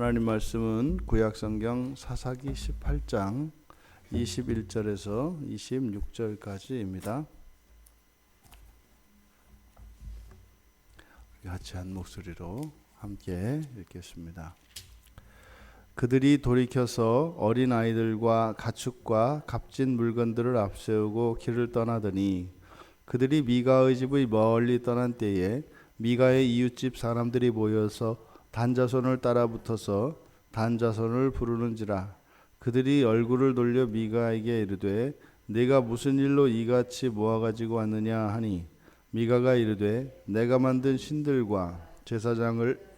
하나님 말씀은 구약성경 사사기 18장 21절에서 26절까지입니다. 같이 한 목소리로 함께 읽겠습니다. 그들이 돌이켜서 어린 아이들과 가축과 값진 물건들을 앞세우고 길을 떠나더니 그들이 미가의 집의 멀리 떠난 때에 미가의 이웃집 사람들이 모여서 단자손을 따라 붙어서 단자손을 부르는지라. 그들이 얼굴을 돌려 미가에게 이르되 네가 무슨 일로 이같이 모아가지고 왔느냐 하니 미가가 이르되 내가 만든 신들과 제사장을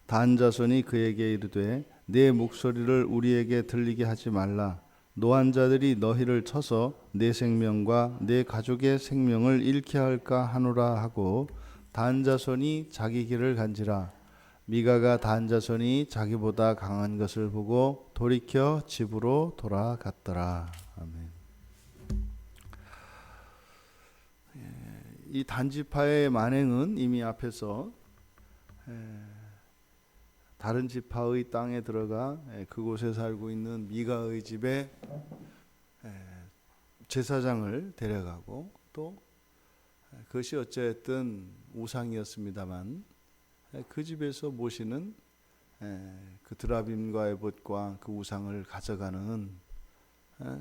단자손이 그에게 이르되 네 목소리를 우리에게 들리게 하지 말라. 노한 자들이 너희를 쳐서 내 생명과 내 가족의 생명을 잃게 할까 하노라 하고 단자손이 자기 길을 간지라. 미가가 단자손이 자기보다 강한 것을 보고 돌이켜 집으로 돌아갔더라. 아멘. 이 단지파의 만행은 이미 앞에서 다른 지파의 땅에 들어가 그곳에 살고 있는 미가의 집에 제사장을 데려가고 또 그것이 어쨌든 우상이었습니다만 그 집에서 모시는 그 드라빔과 에봇과 그 우상을 가져가는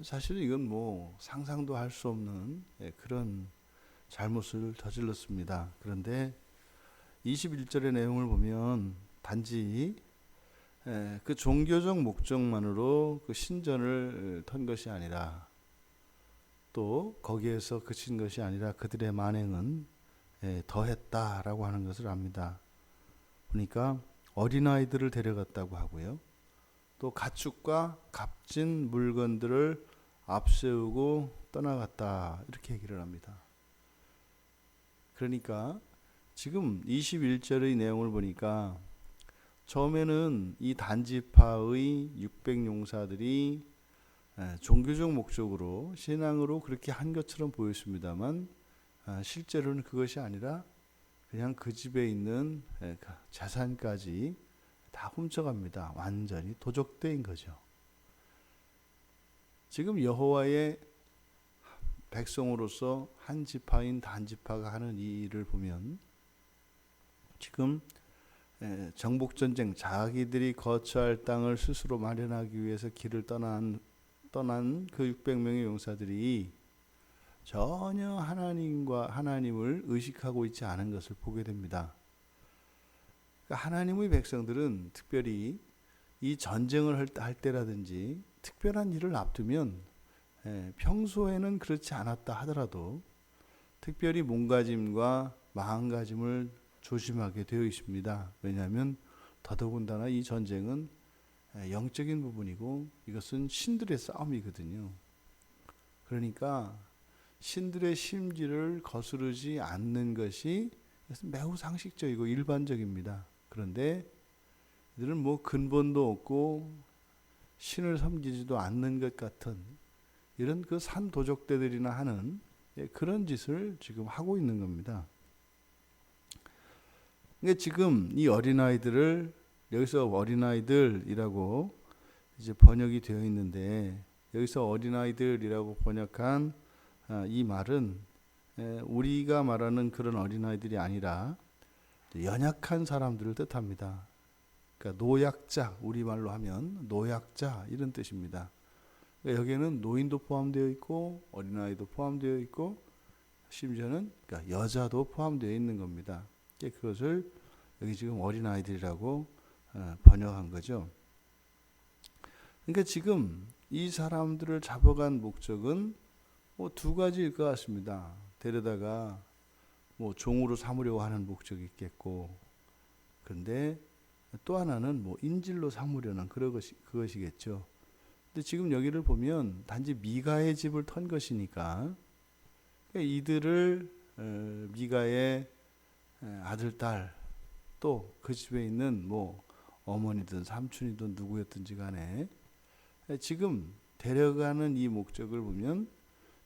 사실 이건 뭐 상상도 할 수 없는 그런 잘못을 저질렀습니다. 그런데 21절의 내용을 보면 단지 그 종교적 목적만으로 그 신전을 턴 것이 아니라 또 거기에서 그친 것이 아니라 그들의 만행은 더했다라고 하는 것을 압니다. 보니까 어린아이들을 데려갔다고 하고요. 또 가축과 값진 물건들을 앞세우고 떠나갔다 이렇게 얘기를 합니다. 그러니까 지금 21절의 내용을 보니까 처음에는 이 단지파의 600용사들이 종교적 목적으로 신앙으로 그렇게 한 것처럼 보였습니다만 실제로는 그것이 아니라 그냥 그 집에 있는 재산까지 다 훔쳐갑니다. 완전히 도적대인 거죠. 지금 여호와의 백성으로서 한 지파인 단지파가 하는 이 일을 보면 지금 정복전쟁 자기들이 거처할 땅을 스스로 마련하기 위해서 길을 떠난 그 600명의 용사들이 전혀 하나님을 의식하고 있지 않은 것을 보게 됩니다. 그러니까 하나님의 백성들은 특별히 이 전쟁을 할 때라든지 특별한 일을 앞두면 평소에는 그렇지 않았다 하더라도 특별히 몸가짐과 마음가짐을 조심하게 되어 있습니다. 왜냐하면 더더군다나 이 전쟁은 영적인 부분이고 이것은 신들의 싸움이거든요. 그러니까 신들의 심지를 거스르지 않는 것이 매우 상식적이고 일반적입니다. 그런데 이들은 뭐 근본도 없고 신을 섬기지도 않는 것 같은 이런 그 산도적대들이나 하는 그런 짓을 지금 하고 있는 겁니다. 그러니까 지금 이 어린아이들을 여기서 어린아이들이라고 이제 번역이 되어 있는데 여기서 어린아이들이라고 번역한 이 말은 우리가 말하는 그런 어린아이들이 아니라 연약한 사람들을 뜻합니다. 그러니까 노약자, 우리말로 하면 노약자 이런 뜻입니다. 그러니까 여기에는 노인도 포함되어 있고 어린아이도 포함되어 있고 심지어는 그러니까 여자도 포함되어 있는 겁니다. 그것을 여기 지금 어린아이들이라고 번역한 거죠. 그러니까 지금 이 사람들을 잡아간 목적은 뭐 두 가지일 것 같습니다. 데려다가 뭐 종으로 삼으려고 하는 목적이 있겠고, 그런데 또 하나는 뭐 인질로 삼으려는 그것이겠죠. 근데 지금 여기를 보면 단지 미가의 집을 턴 것이니까 이들을 미가의 아들, 딸, 또 그 집에 있는 뭐 어머니든 삼촌이든 누구였든지 간에 지금 데려가는 이 목적을 보면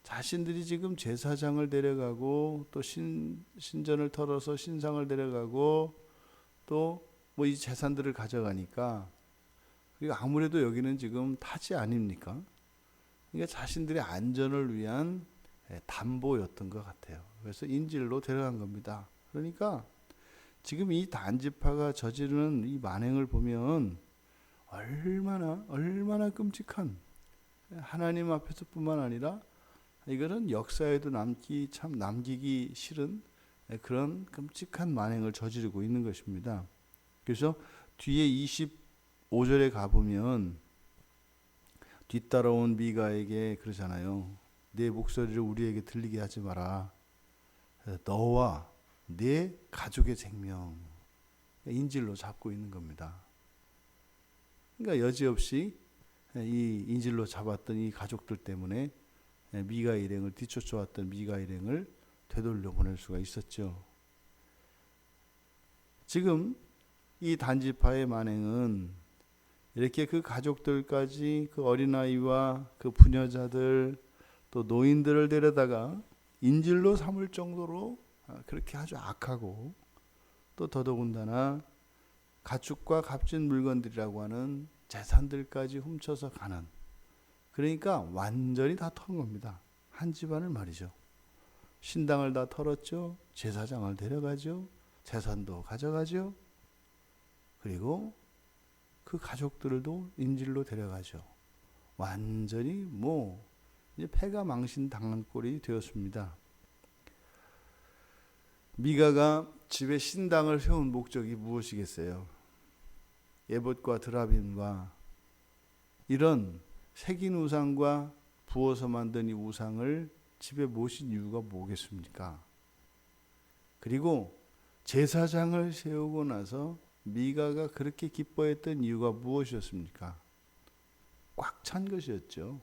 자신들이 지금 제사장을 데려가고 또 신전을 털어서 신상을 데려가고 또 뭐 이 재산들을 가져가니까, 그리고 아무래도 여기는 지금 타지 아닙니까? 그러니까 자신들의 안전을 위한 담보였던 것 같아요. 그래서 인질로 데려간 겁니다. 그러니까 지금 이 단지파가 저지르는 이 만행을 보면 얼마나 끔찍한, 하나님 앞에서뿐만 아니라 이거는 역사에도 남기기 싫은 그런 끔찍한 만행을 저지르고 있는 것입니다. 그래서 뒤에 25절에 가보면 뒤따라온 미가에게 그러잖아요. 내 목소리를 우리에게 들리게 하지 마라. 너와 내 가족의 생명, 인질로 잡고 있는 겁니다. 그러니까 여지없이 이 인질로 잡았던 이 가족들 때문에 미가 일행을 뒤쫓아왔던 미가 일행을 되돌려 보낼 수가 있었죠. 지금 이 단지파의 만행은 이렇게 그 가족들까지, 그 어린아이와 그 부녀자들 또 노인들을 데려다가 인질로 삼을 정도로 그렇게 아주 악하고, 또 더더군다나 가축과 값진 물건들이라고 하는 재산들까지 훔쳐서 가는, 그러니까 완전히 다 턴 겁니다. 한 집안을 말이죠. 신당을 다 털었죠. 제사장을 데려가죠. 재산도 가져가죠. 그리고 그 가족들도 인질로 데려가죠. 완전히 뭐 이제 패가 망신 당한 꼴이 되었습니다. 미가가 집에 신당을 세운 목적이 무엇이겠어요? 에봇과 드라빔과 이런 새긴 우상과 부어서 만든 이 우상을 집에 모신 이유가 뭐겠습니까? 그리고 제사장을 세우고 나서 미가가 그렇게 기뻐했던 이유가 무엇이었습니까? 꽉 찬 것이었죠.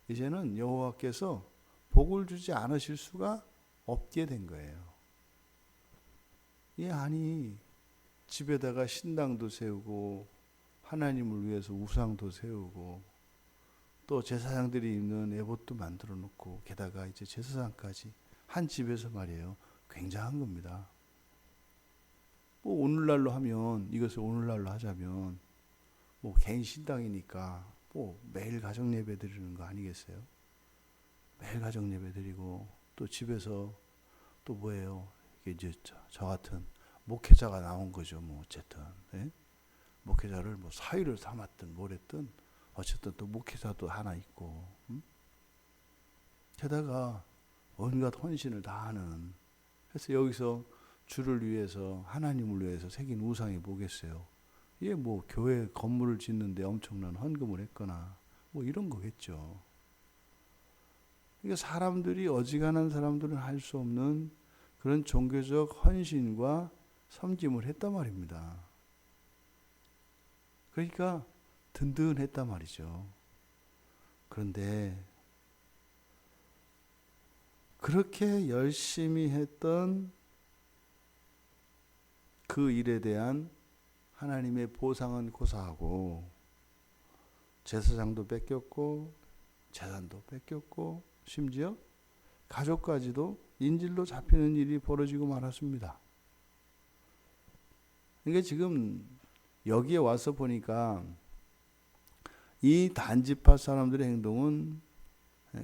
이제는 여호와께서 복을 주지 않으실 수가 없게 된 거예요. 아니 집에다가 신당도 세우고 하나님을 위해서 우상도 세우고 또 제사장들이 입는 에봇도 만들어 놓고 게다가 이제 제사장까지 한 집에서 말이에요. 굉장한 겁니다. 뭐 오늘날로 하면, 이것을 오늘날로 하자면 뭐 개인 신당이니까 뭐 매일 가정 예배 드리는 거 아니겠어요? 매일 가정 예배 드리고 또 집에서 또 뭐예요? 이게 이제 저 같은 목회자가 나온 거죠. 뭐 어쨌든 목회자를 뭐 사위를 삼았든 뭐랬든 어쨌든 또 목회자도 하나 있고, 게다가 온갖 헌신을 다 하는. 그래서 여기서 주를 위해서, 하나님을 위해서 새긴 우상이 뭐겠어요? 이게 뭐 교회 건물을 짓는데 엄청난 헌금을 했거나 뭐 이런 거겠죠. 그러니까 사람들이, 어지간한 사람들은 할 수 없는 그런 종교적 헌신과 섬김을 했단 말입니다. 그러니까 든든했단 말이죠. 그런데 그렇게 열심히 했던 그 일에 대한 하나님의 보상은 고사하고 제사장도 뺏겼고 재산도 뺏겼고 심지어 가족까지도 인질로 잡히는 일이 벌어지고 말았습니다. 그러니까 지금 여기에 와서 보니까 이 단지파 사람들의 행동은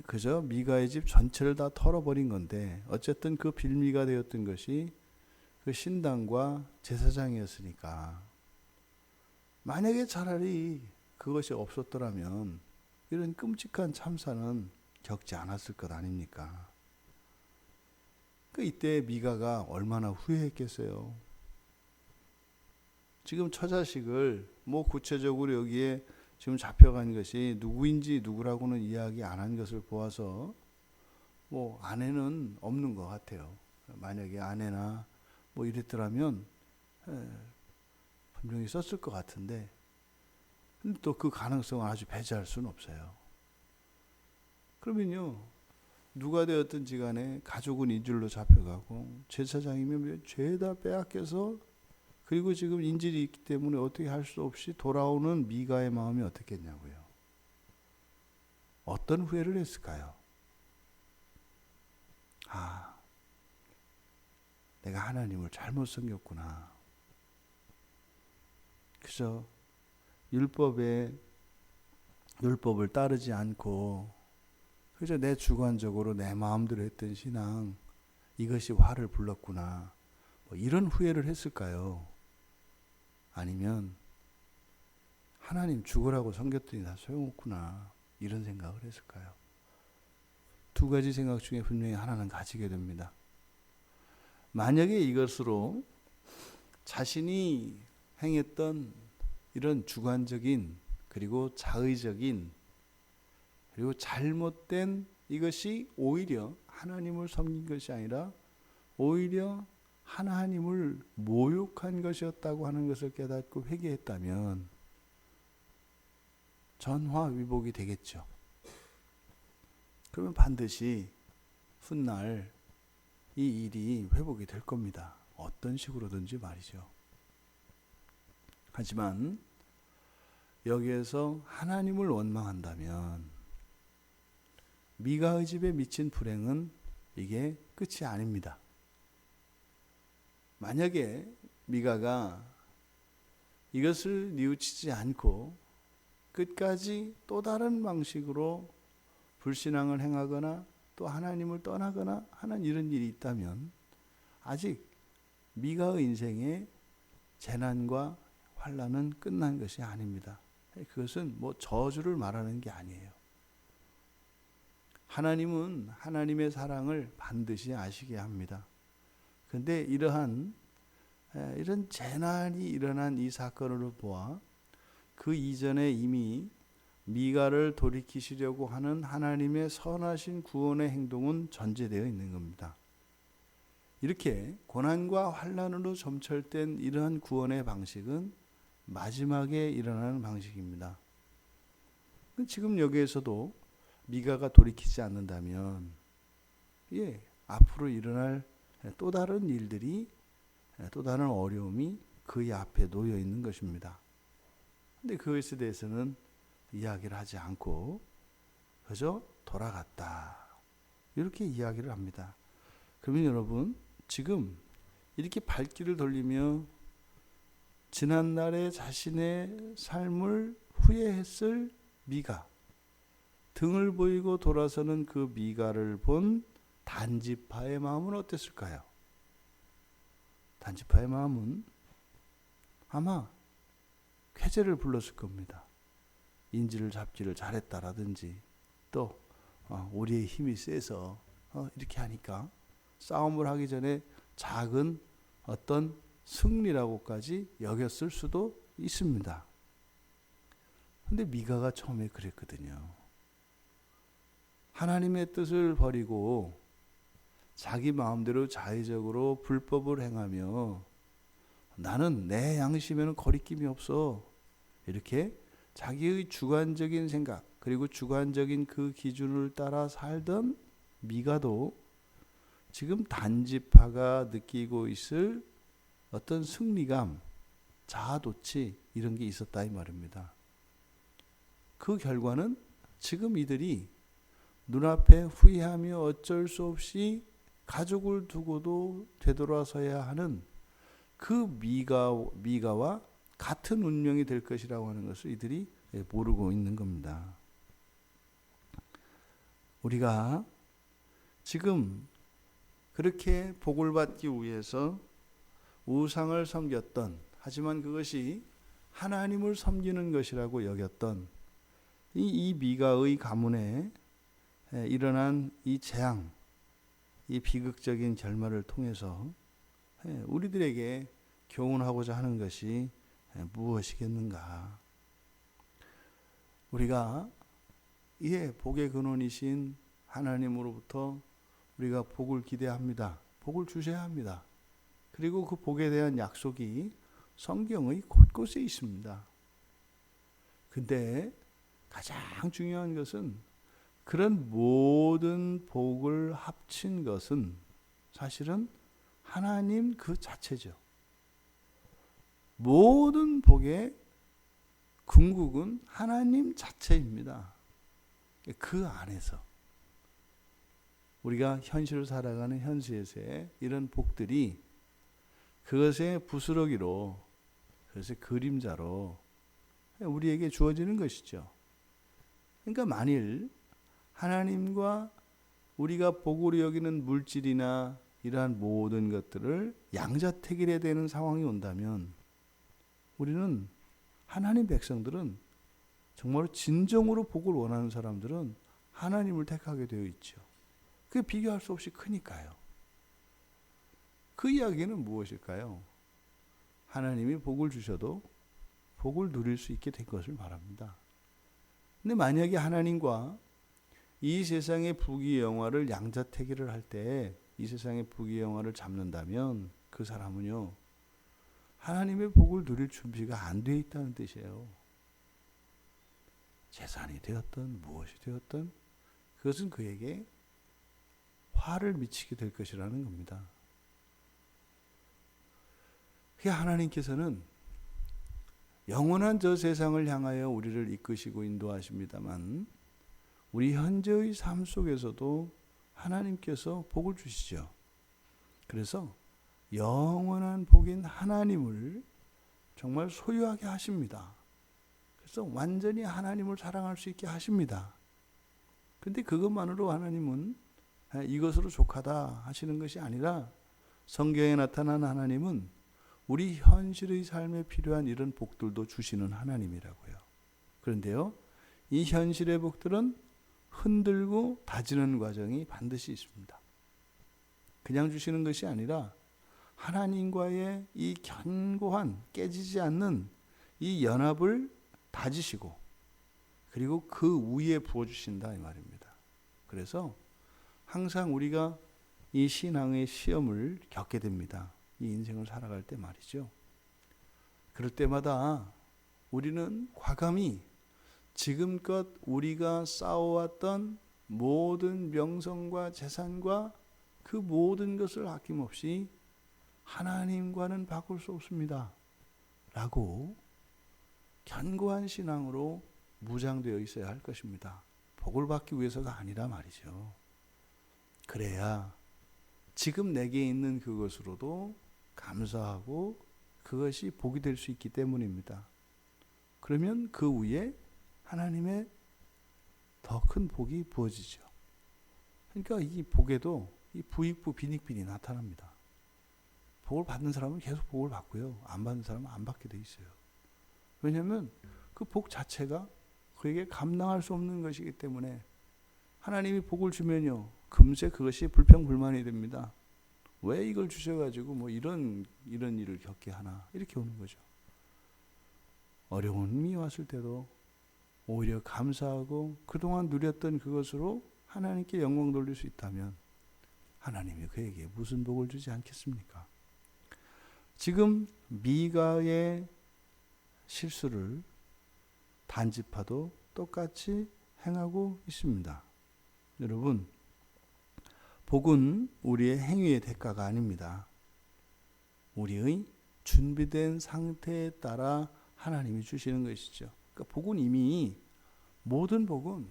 그저 미가의 집 전체를 다 털어버린 건데, 어쨌든 그 빌미가 되었던 것이 그 신당과 제사장이었으니까, 만약에 차라리 그것이 없었더라면 이런 끔찍한 참사는 겪지 않았을 것 아닙니까? 이때 미가가 얼마나 후회했겠어요. 지금 처자식을 뭐 구체적으로 여기에 지금 잡혀간 것이 누구인지 누구라고는 이야기 안 한 것을 보아서 뭐 아내는 없는 것 같아요. 만약에 아내나 뭐 이랬더라면 분명히 썼을 것 같은데, 근데 또 그 가능성을 아주 배제할 수는 없어요. 그러면요, 누가 되었든지 간에 가족은 인질로 잡혀가고 제사장이면 죄다 빼앗겨서, 그리고 지금 인질이 있기 때문에 어떻게 할 수 없이 돌아오는 미가의 마음이 어떻겠냐고요. 어떤 후회를 했을까요? 아, 내가 하나님을 잘못 섬겼구나. 그죠? 율법을 따르지 않고 그저 내 주관적으로 내 마음대로 했던 신앙, 이것이 화를 불렀구나. 뭐 이런 후회를 했을까요? 아니면 하나님 죽으라고 섬겼더니 다 소용없구나, 이런 생각을 했을까요? 두 가지 생각 중에 분명히 하나는 가지게 됩니다. 만약에 이것으로 자신이 행했던 이런 주관적인 그리고 자의적인 그리고 잘못된 이것이 오히려 하나님을 섬긴 것이 아니라 오히려 하나님을 모욕한 것이었다고 하는 것을 깨닫고 회개했다면 전화위복이 되겠죠. 그러면 반드시 훗날 이 일이 회복이 될 겁니다. 어떤 식으로든지 말이죠. 하지만 여기에서 하나님을 원망한다면 미가의 집에 미친 불행은 이게 끝이 아닙니다. 만약에 미가가 이것을 뉘우치지 않고 끝까지 또 다른 방식으로 불신앙을 행하거나 또 하나님을 떠나거나 하는 이런 일이 있다면 아직 미가의 인생의 재난과 환난은 끝난 것이 아닙니다. 그것은 뭐 저주를 말하는 게 아니에요. 하나님은 하나님의 사랑을 반드시 아시게 합니다. 그런데 이런 재난이 일어난 이 사건을 보아 그 이전에 이미 미가를 돌이키시려고 하는 하나님의 선하신 구원의 행동은 전제되어 있는 겁니다. 이렇게 고난과 환난으로 점철된 이러한 구원의 방식은 마지막에 일어나는 방식입니다. 지금 여기에서도 미가가 돌이키지 않는다면 앞으로 일어날 또 다른 일들이 또 다른 어려움이 그의 앞에 놓여 있는 것입니다. 그런데 그것에 대해서는 이야기를 하지 않고 그저 돌아갔다, 이렇게 이야기를 합니다. 그러면 여러분, 지금 이렇게 발길을 돌리며 지난날의 자신의 삶을 후회했을 미가, 등을 보이고 돌아서는 그 미가를 본 단지파의 마음은 어땠을까요? 단지파의 마음은 아마 쾌재를 불렀을 겁니다. 인지를 잡기를 잘했다라든지 또 우리의 힘이 세서 이렇게 하니까 싸움을 하기 전에 작은 어떤 승리라고까지 여겼을 수도 있습니다. 근데 미가가 처음에 그랬거든요. 하나님의 뜻을 버리고 자기 마음대로 자의적으로 불법을 행하며 나는 내 양심에는 거리낌이 없어, 이렇게 자기의 주관적인 생각 그리고 주관적인 그 기준을 따라 살던 미가도 지금 단지파가 느끼고 있을 어떤 승리감, 자아도취, 이런 게 있었다 이 말입니다. 그 결과는 지금 이들이 눈앞에 후회하며 어쩔 수 없이 가족을 두고도 되돌아서야 하는 그 미가와 같은 운명이 될 것이라고 하는 것을 이들이 모르고 있는 겁니다. 우리가 지금 그렇게 복을 받기 위해서 우상을 섬겼던, 하지만 그것이 하나님을 섬기는 것이라고 여겼던 이 미가의 가문에 일어난 이 재앙, 이 비극적인 결말을 통해서 우리들에게 교훈하고자 하는 것이 무엇이겠는가? 우리가 복의 근원이신 하나님으로부터 우리가 복을 기대합니다. 복을 주셔야 합니다. 그리고 그 복에 대한 약속이 성경의 곳곳에 있습니다. 근데 가장 중요한 것은 그런 모든 복을 합친 것은 사실은 하나님 그 자체죠. 모든 복의 궁극은 하나님 자체입니다. 그 안에서 우리가 현실을 살아가는 현실에서의 이런 복들이 그것의 부스러기로, 그것의 그림자로 우리에게 주어지는 것이죠. 그러니까 만일 하나님과 우리가 복으로 여기는 물질이나 이러한 모든 것들을 양자택일해야 되는 상황이 온다면 우리는, 하나님 백성들은, 정말로 진정으로 복을 원하는 사람들은 하나님을 택하게 되어 있죠. 그게 비교할 수 없이 크니까요. 그 이야기는 무엇일까요? 하나님이 복을 주셔도 복을 누릴 수 있게 된 것을 말합니다. 근데 만약에 하나님과 이 세상의 부귀영화를 양자택일을 할 때 이 세상의 부귀영화를 잡는다면 그 사람은요, 하나님의 복을 누릴 준비가 안 돼 있다는 뜻이에요. 재산이 되었든 무엇이 되었든 그것은 그에게 화를 미치게 될 것이라는 겁니다. 하나님께서는 영원한 저 세상을 향하여 우리를 이끄시고 인도하십니다만 우리 현재의 삶 속에서도 하나님께서 복을 주시죠. 그래서 영원한 복인 하나님을 정말 소유하게 하십니다. 그래서 완전히 하나님을 사랑할 수 있게 하십니다. 그런데 그것만으로 하나님은 이것으로 족하다 하시는 것이 아니라 성경에 나타난 하나님은 우리 현실의 삶에 필요한 이런 복들도 주시는 하나님이라고요. 그런데요, 이 현실의 복들은 흔들고 다지는 과정이 반드시 있습니다. 그냥 주시는 것이 아니라 하나님과의 이 견고한 깨지지 않는 이 연합을 다지시고 그리고 그 위에 부어주신다 이 말입니다. 그래서 항상 우리가 이 신앙의 시험을 겪게 됩니다. 이 인생을 살아갈 때 말이죠. 그럴 때마다 우리는 과감히 지금껏 우리가 쌓아왔던 모든 명성과 재산과 그 모든 것을 아낌없이 하나님과는 바꿀 수 없습니다 라고 견고한 신앙으로 무장되어 있어야 할 것입니다. 복을 받기 위해서가 아니라 말이죠. 그래야 지금 내게 있는 그것으로도 감사하고 그것이 복이 될 수 있기 때문입니다. 그러면 그 위에 하나님의 더 큰 복이 부어지죠. 그러니까 이 복에도 이 부익부 빈익빈이 나타납니다. 복을 받는 사람은 계속 복을 받고요. 안 받는 사람은 안 받게 돼 있어요. 왜냐하면 그 복 자체가 그에게 감당할 수 없는 것이기 때문에 하나님이 복을 주면요, 금세 그것이 불평불만이 됩니다. 왜 이걸 주셔가지고 뭐 이런 일을 겪게 하나, 이렇게 오는 거죠. 어려움이 왔을 때도 오히려 감사하고 그동안 누렸던 그것으로 하나님께 영광 돌릴 수 있다면 하나님이 그에게 무슨 복을 주지 않겠습니까? 지금 미가의 실수를 단지파도 똑같이 행하고 있습니다. 여러분, 복은 우리의 행위의 대가가 아닙니다. 우리의 준비된 상태에 따라 하나님이 주시는 것이죠. 그러니까 복은 이미, 모든 복은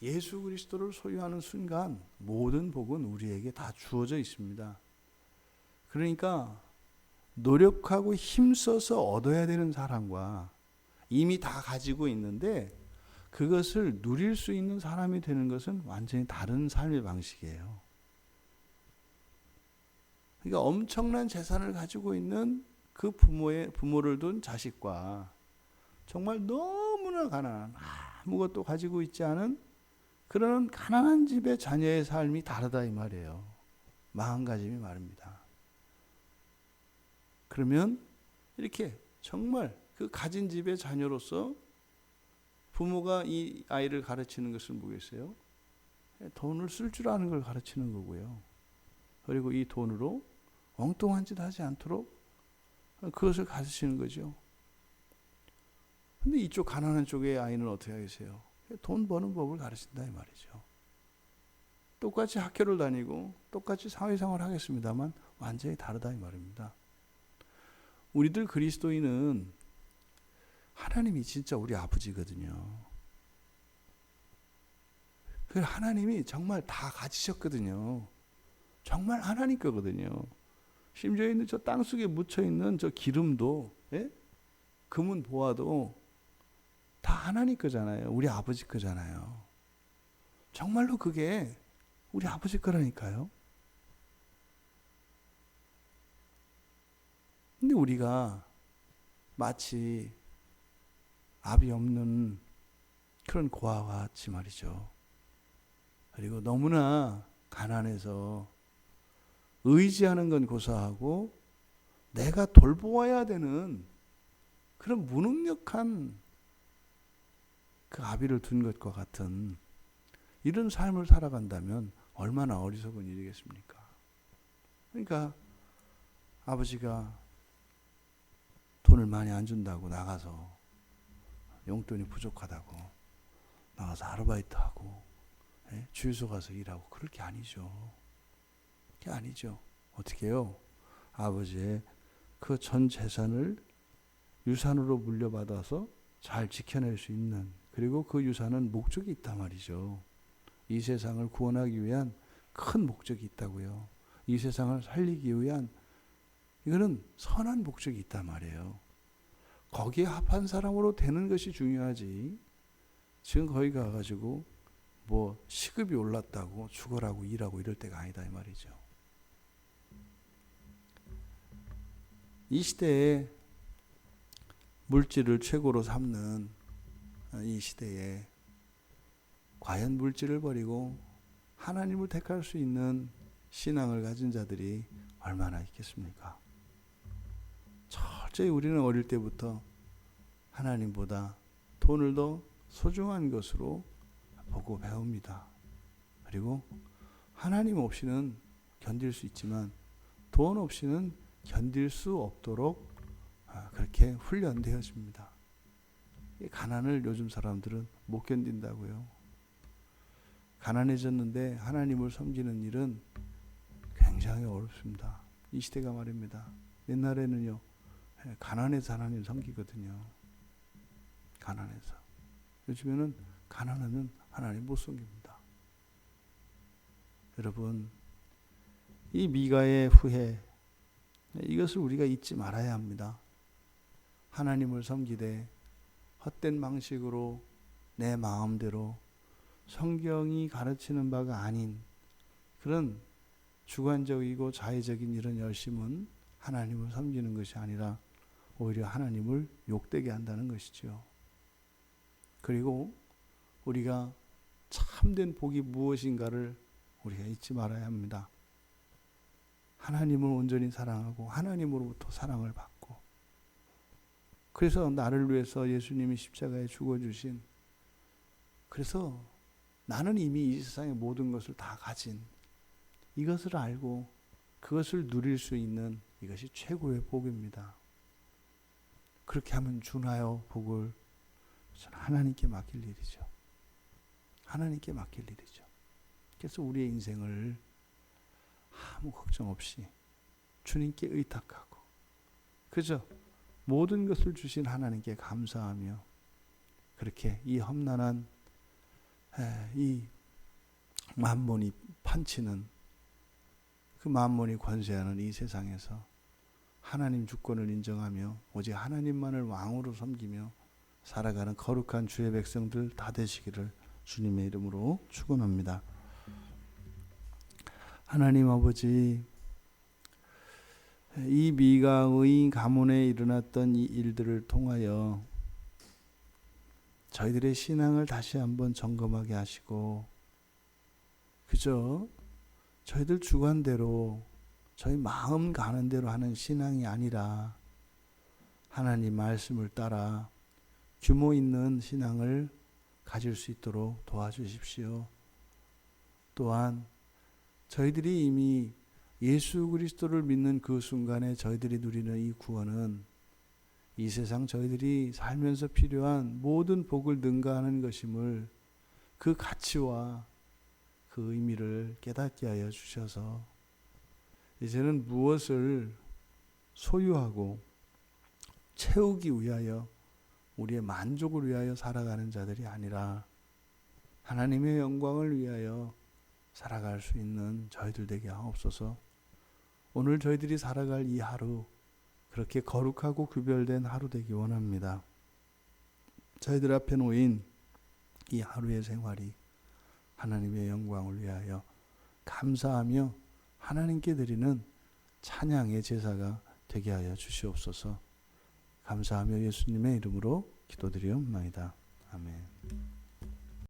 예수 그리스도를 소유하는 순간 모든 복은 우리에게 다 주어져 있습니다. 그러니까 노력하고 힘써서 얻어야 되는 사람과 이미 다 가지고 있는데 그것을 누릴 수 있는 사람이 되는 것은 완전히 다른 삶의 방식이에요. 그러니까 엄청난 재산을 가지고 있는 그 부모를 둔 자식과 정말 너무나 가난한, 아무것도 가지고 있지 않은 그런 가난한 집의 자녀의 삶이 다르다 이 말이에요. 마음가짐이 말입니다. 그러면 이렇게 정말 그 가진 집의 자녀로서 부모가 이 아이를 가르치는 것은 뭐겠어요? 돈을 쓸 줄 아는 걸 가르치는 거고요. 그리고 이 돈으로 엉뚱한 짓 하지 않도록 그것을 가르치는 거죠. 근데 이쪽 가난한 쪽의 아이는 어떻게 하겠어요? 돈 버는 법을 가르친다 이 말이죠. 똑같이 학교를 다니고 똑같이 사회생활을 하겠습니다만 완전히 다르다 이 말입니다. 우리들 그리스도인은 하나님이 진짜 우리 아버지거든요. 하나님이 정말 다 가지셨거든요. 정말 하나님 거거든요. 심지어 있는 저 땅속에 묻혀 있는 저 기름도, 예? 금은 보아도 다 하나님 거잖아요. 우리 아버지 거잖아요. 정말로 그게 우리 아버지 거라니까요. 근데 우리가 마치 압이 없는 그런 고아와 같이 말이죠. 그리고 너무나 가난해서 의지하는 건 고사하고 내가 돌보아야 되는 그런 무능력한 그 아비를 둔 것과 같은 이런 삶을 살아간다면 얼마나 어리석은 일이겠습니까? 그러니까 아버지가 돈을 많이 안 준다고 나가서 용돈이 부족하다고 나가서 아르바이트하고 주유소 가서 일하고 그럴 게 아니죠. 그게 아니죠. 어떻게 해요? 아버지의 그 전 재산을 유산으로 물려받아서 잘 지켜낼 수 있는, 그리고 그 유산은 목적이 있단 말이죠. 이 세상을 구원하기 위한 큰 목적이 있다고요. 이 세상을 살리기 위한 이거는 선한 목적이 있단 말이에요. 거기에 합한 사람으로 되는 것이 중요하지. 지금 거기 가가지고 뭐 시급이 올랐다고 죽어라고 일하고 이럴 때가 아니다 이 말이죠. 이 시대에 물질을 최고로 삼는 이 시대에 과연 물질을 버리고 하나님을 택할 수 있는 신앙을 가진 자들이 얼마나 있겠습니까? 철저히 우리는 어릴 때부터 하나님보다 돈을 더 소중한 것으로 보고 배웁니다. 그리고 하나님 없이는 견딜 수 있지만 돈 없이는 견딜 수 없도록 그렇게 훈련되어집니다. 가난을 요즘 사람들은 못 견딘다고요. 가난해졌는데 하나님을 섬기는 일은 굉장히 어렵습니다. 이 시대가 말입니다. 옛날에는요, 가난해서 하나님 섬기거든요. 가난해서. 요즘에는 가난하면 하나님 못 섬깁니다. 여러분, 이 미가의 후회, 이것을 우리가 잊지 말아야 합니다. 하나님을 섬기되 헛된 방식으로 내 마음대로 성경이 가르치는 바가 아닌 그런 주관적이고 자의적인 이런 열심은 하나님을 섬기는 것이 아니라 오히려 하나님을 욕되게 한다는 것이죠. 그리고 우리가 참된 복이 무엇인가를 우리가 잊지 말아야 합니다. 하나님을 온전히 사랑하고 하나님으로부터 사랑을 받고, 그래서 나를 위해서 예수님이 십자가에 죽어주신, 그래서 나는 이미 이 세상의 모든 것을 다 가진 이것을 알고 그것을 누릴 수 있는 이것이 최고의 복입니다. 그렇게 하면 주나요? 복을 저는 하나님께 맡길 일이죠. 하나님께 맡길 일이죠. 그래서 우리의 인생을 아무 걱정 없이 주님께 의탁하고, 그죠? 모든 것을 주신 하나님께 감사하며 그렇게 이 험난한 이 만몬이 판치는 그 만몬이 권세하는 이 세상에서 하나님 주권을 인정하며 오직 하나님만을 왕으로 섬기며 살아가는 거룩한 주의 백성들 다 되시기를 주님의 이름으로 축원합니다. 하나님 아버지, 이 미가의 가문에 일어났던 이 일들을 통하여 저희들의 신앙을 다시 한번 점검하게 하시고, 그저 저희들 주관대로 저희 마음 가는 대로 하는 신앙이 아니라 하나님 말씀을 따라 규모 있는 신앙을 가질 수 있도록 도와주십시오. 또한 저희들이 이미 예수 그리스도를 믿는 그 순간에 저희들이 누리는 이 구원은 이 세상 저희들이 살면서 필요한 모든 복을 능가하는 것임을, 그 가치와 그 의미를 깨닫게 하여 주셔서 이제는 무엇을 소유하고 채우기 위하여 우리의 만족을 위하여 살아가는 자들이 아니라 하나님의 영광을 위하여 살아갈 수 있는 저희들 되게 하옵소서. 오늘 저희들이 살아갈 이 하루 그렇게 거룩하고 구별된 하루 되기 원합니다. 저희들 앞에 놓인 이 하루의 생활이 하나님의 영광을 위하여 감사하며 하나님께 드리는 찬양의 제사가 되게 하여 주시옵소서. 감사하며 예수님의 이름으로 기도드리옵나이다. 아멘.